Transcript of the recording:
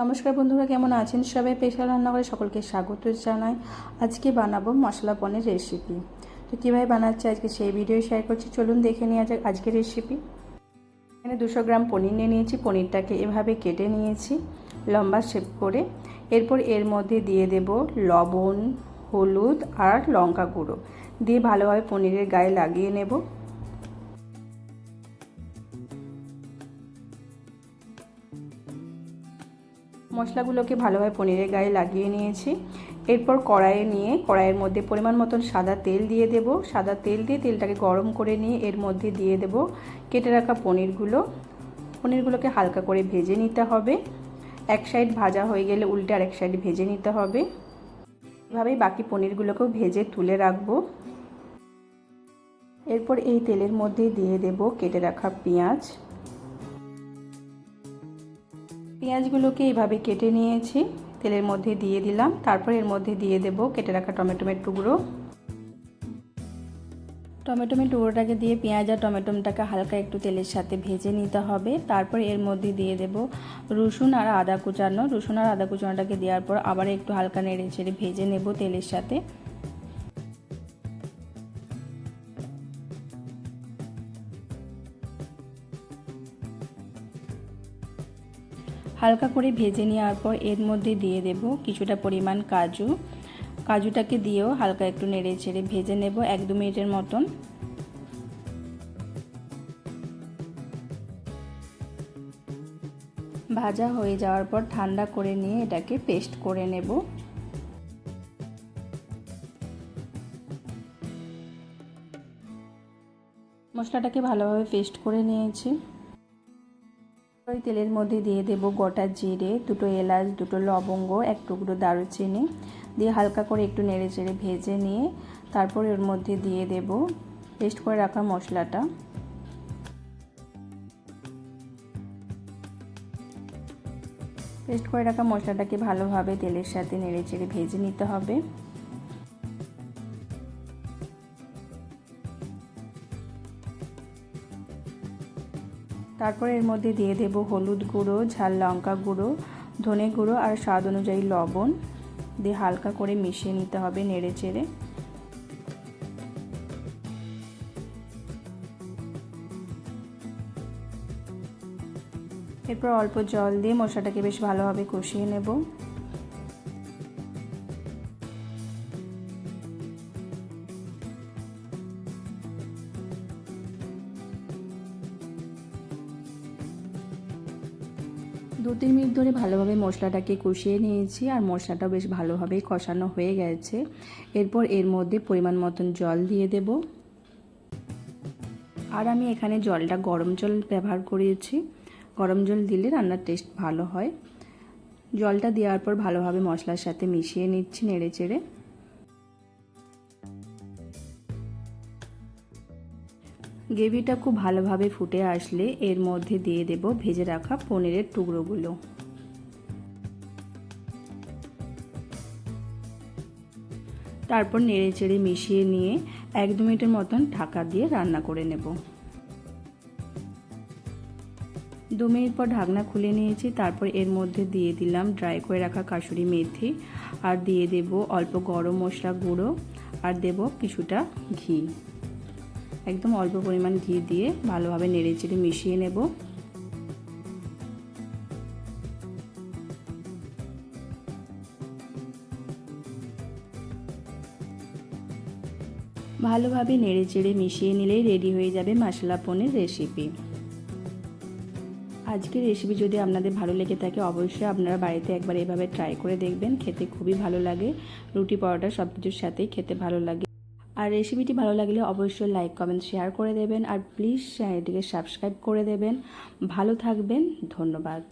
নমস্কার বন্ধুরা, কেমন আছেন সবাই? স্পেশাল রান্নাঘরে সকলকে স্বাগত জানাই। আজকে বানাবো মশলা পনির রেসিপি। তো কীভাবে বানাচ্ছি আজকে সেই ভিডিও শেয়ার করছি, চলুন দেখে নেওয়া যাক আজকের রেসিপি। এখানে 200 গ্রাম পনির নিয়ে নিয়েছি। পনিরটাকে এভাবে কেটে নিয়েছি লম্বা শেপ করে। এরপর এর মধ্যে দিয়ে দেব লবণ, হলুদ আর লঙ্কা গুঁড়ো দিয়ে ভালোভাবে পনিরের গায়ে লাগিয়ে নেব। মশলাগুলোকে ভালোভাবে পনিরের গায়ে লাগিয়ে নিয়েছি। এরপর কড়াইয়ের মধ্যে পরিমাণ মতন সাদা তেল দিয়ে দেব। সাদা তেল দিয়ে তেলটাকে গরম করে নিয়ে এর মধ্যে দিয়ে দেব কেটে রাখা পনিরগুলোকে হালকা করে ভেজে নিতে হবে। এক সাইড ভাজা হয়ে গেলে উল্টে আরেক সাইড ভেজে নিতে হবে। এভাবেই বাকি পনিরগুলোকেও ভেজে তুলে রাখবো। এরপর এই তেলের মধ্যে দিয়ে দেব কেটে রাখা পেঁয়াজগুলোকে এইভাবে কেটে নিয়েছি, তেলের মধ্যে দিয়ে দিলাম। তারপর এর মধ্যে দিয়ে দেব কেটে রাখা টমেটোর টুকরোটাকে দিয়ে পেঁয়াজ আর টমেটোটাকে হালকা একটু তেলের সাথে ভেজে নিতে হবে। তারপর এর মধ্যে দিয়ে দেব রসুন আর আদা কুচানোটাকে দেওয়ার পর আবার একটু হালকা নেড়ে চেড়ে ভেজে নেব তেলের সাথে। হালকা করে ভেজে নেওয়ার পর এর মধ্যে দিয়ে দেব কিছুটা পরিমাণ কাজুটাকে দিয়েও হালকা একটু নেড়ে চেড়ে ভেজে নেব 1-2 মিনিটের মতন। ভাজা হয়ে যাওয়ার পর ঠান্ডা করে নিয়ে এটাকে পেস্ট করে নেব। মশলাটাকে ভালোভাবে পেস্ট করে নিয়েছি। ওই তেলের মধ্যে দিয়ে দেব গোটা জিরে, 2টো এলাচ, 2টো লবঙ্গ, 1 টুকরো দারুচিনি দিয়ে হালকা করে একটু নেড়ে চেড়ে ভেজে নিয়ে তারপর এর মধ্যে দিয়ে দেব পেস্ট করে রাখা মশলাটা। পেস্ট করে রাখা মশলাটাকে ভালোভাবে তেলের সাথে নেড়ে চেড়ে ভেজে নিতে হবে। তারপর এর মধ্যে দিয়ে দেব হলুদ গুঁড়ো, ঝাল লঙ্কা গুঁড়ো, ধনে গুঁড়ো আর স্বাদ অনুযায়ী লবণ দিয়ে হালকা করে মিশিয়ে নিতে হবে নেড়ে চেড়ে। এরপর অল্প জল দিয়ে মশলাটাকে বেশ ভালোভাবে কষিয়ে নেব। 2-3 মিনিট ধরে ভালোভাবে মশলাটাকে কষিয়ে নিয়েছি আর মশলাটাও বেশ ভালোভাবে কষানো হয়ে গেছে। এরপর এর মধ্যে পরিমাণ মতন জল দিয়ে দেব। আর আমি এখানে জলটা গরম জল ব্যবহার করেছি। গরম জল দিলে রান্নার টেস্ট ভালো হয়। জলটা দেওয়ার পর ভালোভাবে মশলার সাথে মিশিয়ে নিচ্ছি নেড়ে চেড়ে। গ্রেভিটা খুব ভালোভাবে ফুটে আসলে এর মধ্যে দিয়ে দেব ভেজে রাখা পনিরের টুকরোগুলো। তারপর নেড়ে চেড়ে মিশিয়ে নিয়ে 1-2 মিনিটের মতন ঢাকা দিয়ে রান্না করে নেব। 2 মিনিট পর ঢাকনা খুলে নিয়েছি। তারপর এর মধ্যে দিয়ে দিলাম ড্রাই করে রাখা কাসুরি মেথি আর দিয়ে দেব অল্প গরম মশলা গুঁড়ো আর দেব কিছুটা ঘি। একদম অল্প পরিমাণ ঘি দিয়ে ভালোভাবে নেড়ে চেড়ে মিশিয়ে নেব। ভালোভাবে নেড়ে চেড়ে মিশিয়ে নিলেই রেডি হয়ে যাবে মশলা পনির রেসিপি। আজকের রেসিপি যদি আপনাদের ভালো লেগে থাকে অবশ্যই আপনারা বাড়িতে একবার এভাবে ট্রাই করে দেখবেন। খেতে খুবই ভালো লাগে, রুটি পরোটা সব কিছুর সাথেই খেতে ভালো লাগে। আর রেসিপিটি ভালো লাগলে অবশ্যই লাইক কমেন্ট শেয়ার করে দেবেন আর প্লিজ চ্যানেলটিকে সাবস্ক্রাইব করে দেবেন। ভালো থাকবেন, ধন্যবাদ।